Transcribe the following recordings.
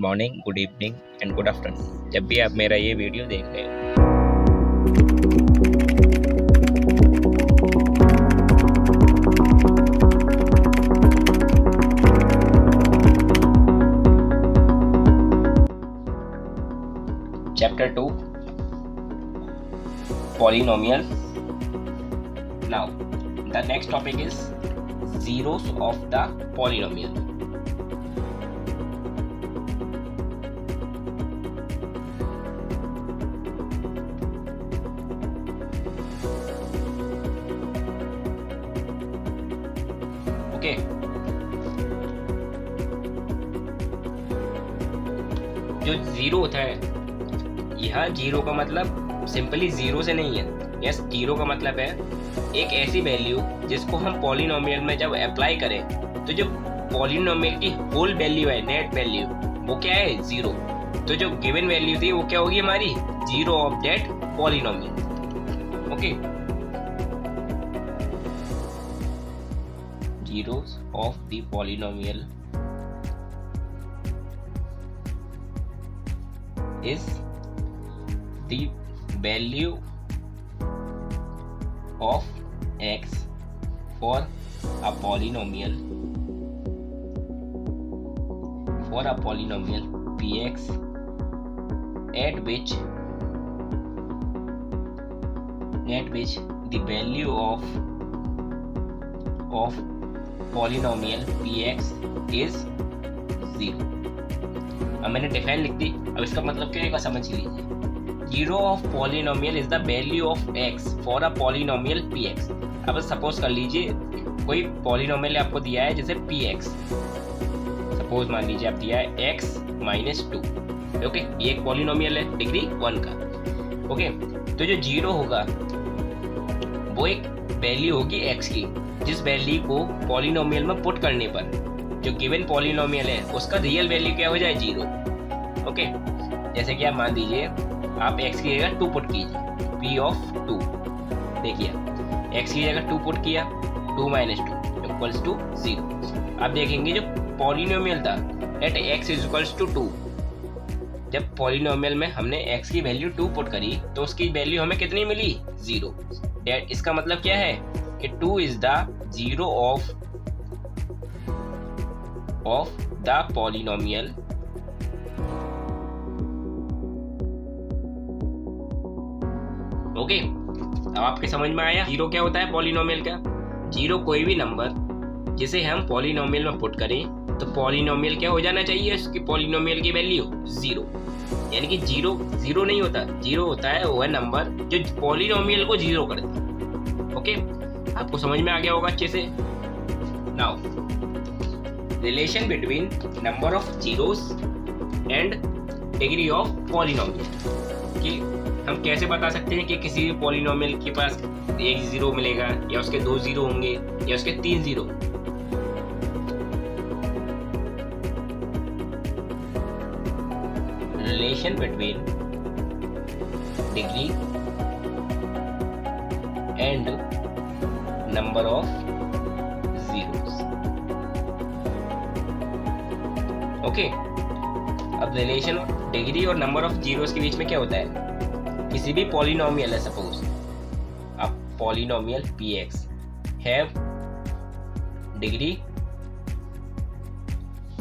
Morning, good evening and good afternoon, जब भी आप मेरा ये वीडियो देख रहे हो। Chapter 2, Polynomial. Now, the next topic is zeros of the polynomial. Okay. जो जीरो होता है, यह जीरो का मतलब सिंपली जीरो से नहीं है। यस, जीरो का मतलब है एक ऐसी वैल्यू जिसको हम पॉलिनोमियल में जब अप्लाई करें तो जो पॉलिनोमियल की होल वैल्यू है, नेट वैल्यू, वो क्या है? जीरो। तो जो गिवन वैल्यू थी वो क्या होगी हमारी? Zero of that polynomial. Okay, zeros of the polynomial is the value of x for a polynomial px at which the value of polynomial px is 0। अब मैंने डिफाइन लिख दी, अब इसका मतलब क्या है समझ लीजिए। Zero of polynomial is the value of x for a polynomial px। अब सपोज कर लीजिए कोई पॉलिनोमियल आपको दिया है जैसे px, सपोज मान लीजिए आप दिया है x - 2। ओके, ये एक पॉलिनोमियल है डिग्री 1 का। ओके, तो जो जीरो होगा वो एक वैल्यू होगी x की, जिस वैल्यू को पॉलिनोमियल में पुट करने पर जो गिवन पॉलिनोमियल है उसका रियल वैल्यू क्या हो जाए? जीरो। ओके, जैसे कि आप मान दीजिए आप x की जगह 2 पुट कीजिए, p ऑफ 2। देखिए x की जगह 2 पुट किया, 2 - 2 इक्वल्स टू 0। आप देखेंगे जो पॉलिनोमियल था एट x इक्वल्स टू 2, जब पॉलिनोमियल में हमने x की वैल्यू 2 पुट करी तो उसकी वैल्यू हमें कितनी मिली? 0। दैट इसका मतलब क्या है कि 2 is the zero of the polynomial okay. अब आपके समझ में आया जीरो क्या होता है पॉलिनोमियल का? जीरो कोई भी नंबर जिसे हम पॉलिनोमियल में पुट करें तो पॉलिनोमियल क्या हो जाना चाहिए? उसकी पॉलिनोमियल की वैल्यू 0। यानी कि जीरो नहीं होता, जीरो होता है वह नंबर जो पॉलिनोमियल को जीरो करता है। ओके, आपको समझ में आ गया होगा अच्छे से। Now, relation between number of zeros and degree of polynomial, कि हम कैसे बता सकते हैं कि किसी भी पॉलिनोमियल के पास एक जीरो मिलेगा या उसके 2 जीरो होंगे या उसके 3 zero. Relation between degree and number of zeros. Okay, अब रिलेशन डिग्री और नंबर ऑफ जीरोस के बीच में क्या होता है? किसी भी पॉलिनोमियल है, सपोज अब polynomial px have degree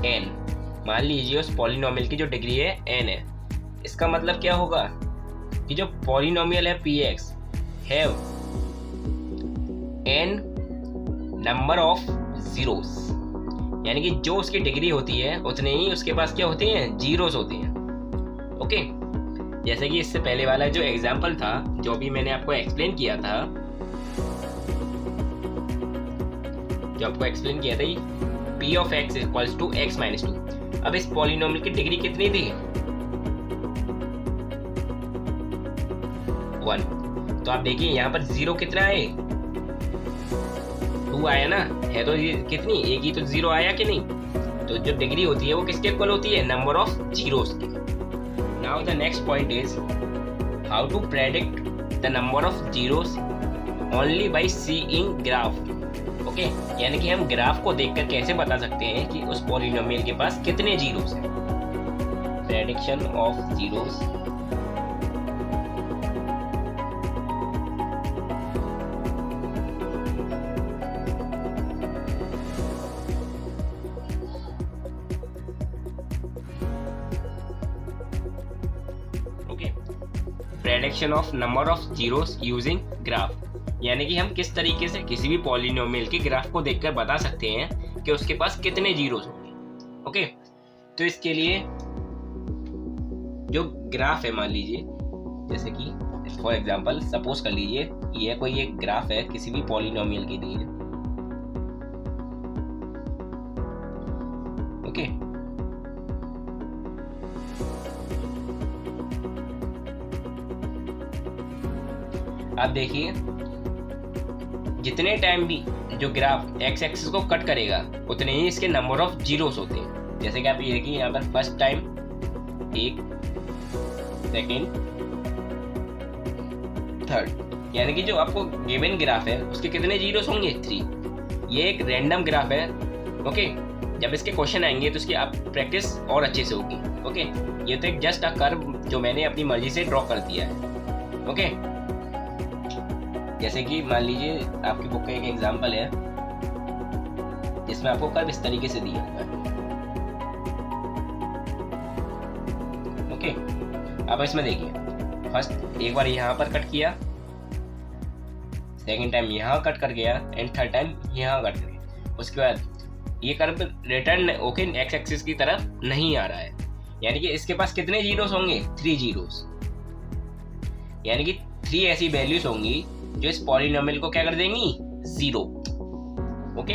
n। मान लीजिए उस पॉलिनोमियल की जो डिग्री है n है। इसका मतलब क्या होगा कि जो पॉलिनोमियल है px have n number of zeros, यानी कि जो उसकी डिग्री होती है उतने ही उसके पास क्या होते हैं? जीरोस होते हैं। ओके, जैसे कि इससे पहले वाला जो एग्जांपल था, जो भी मैंने आपको एक्सप्लेन किया था, p of x equals to x - 2। अब इस पॉलिनोमियल की डिग्री कितनी थी? 1। तो आप देखिए यहाँ पर जीरो कितना है? 2 आया ना, है तो ये कितनी? एक ही तो जीरो आया कि नहीं? तो जो डिग्री होती है वो किसके इक्वल होती है? नंबर ऑफ जीरोस की। Now the next point is how to predict the number of zeros only by seeing graph. Okay, यानी कि हम ग्राफ को देखकर कैसे बता सकते हैं कि उस पॉलिनोमियल के पास कितने जीरोस हैं। prediction of zeros prediction of number of zeros using graph, यानी कि हम किस तरीके से किसी भी पॉलिनोमियल के ग्राफ को देखकर बता सकते हैं कि उसके पास कितने जीरोस होंगे। ओके, तो इसके लिए जो ग्राफ है, मान लीजिए जैसे कि फॉर एग्जांपल सपोज कर लीजिए ये कोई एक ग्राफ है किसी भी पॉलिनोमियल के लिए। ओके, आप देखिए जितने टाइम भी जो ग्राफ एक्स एक्सिस को कट करेगा उतने ही इसके नंबर ऑफ जीरोस होते हैं। जैसे कि आप ये देखिए यहाँ पर फर्स्ट टाइम 1, सेकेंड, थर्ड, यानी कि जो आपको गिवन ग्राफ है उसके कितने जीरोस होंगे? 3। ये एक रैंडम ग्राफ है। ओके, जब इसके क्वेश्चन आएंगे तो इसकी आप प्रैक्टिस और अच्छे से होगी। ओके, ये तो एक जस्ट अ कर्व जो मैंने अपनी मर्जी से ड्रॉ कर दिया है। ओके, जैसे कि मान लीजिए आपकी बुक का एक एग्जांपल है जिसमें आपको कर्व इस तरीके से दिया हुआ है। ओके, अब इसमें देखिए फर्स्ट एक बार यहाँ पर कट किया, सेकंड टाइम यहाँ कट कर गया एंड थर्ड टाइम यहाँ कट कर गया। उसके बाद ये curve return okay x axis की तरफ नहीं आ रहा है, यानी कि इसके पास कितने जीरोस होंगे? 3 जीरोस, यानी कि 3 ऐसी वैल्यूज होंगी जो इस पॉलिनोमियल को क्या कर देंगी? 0। ओके,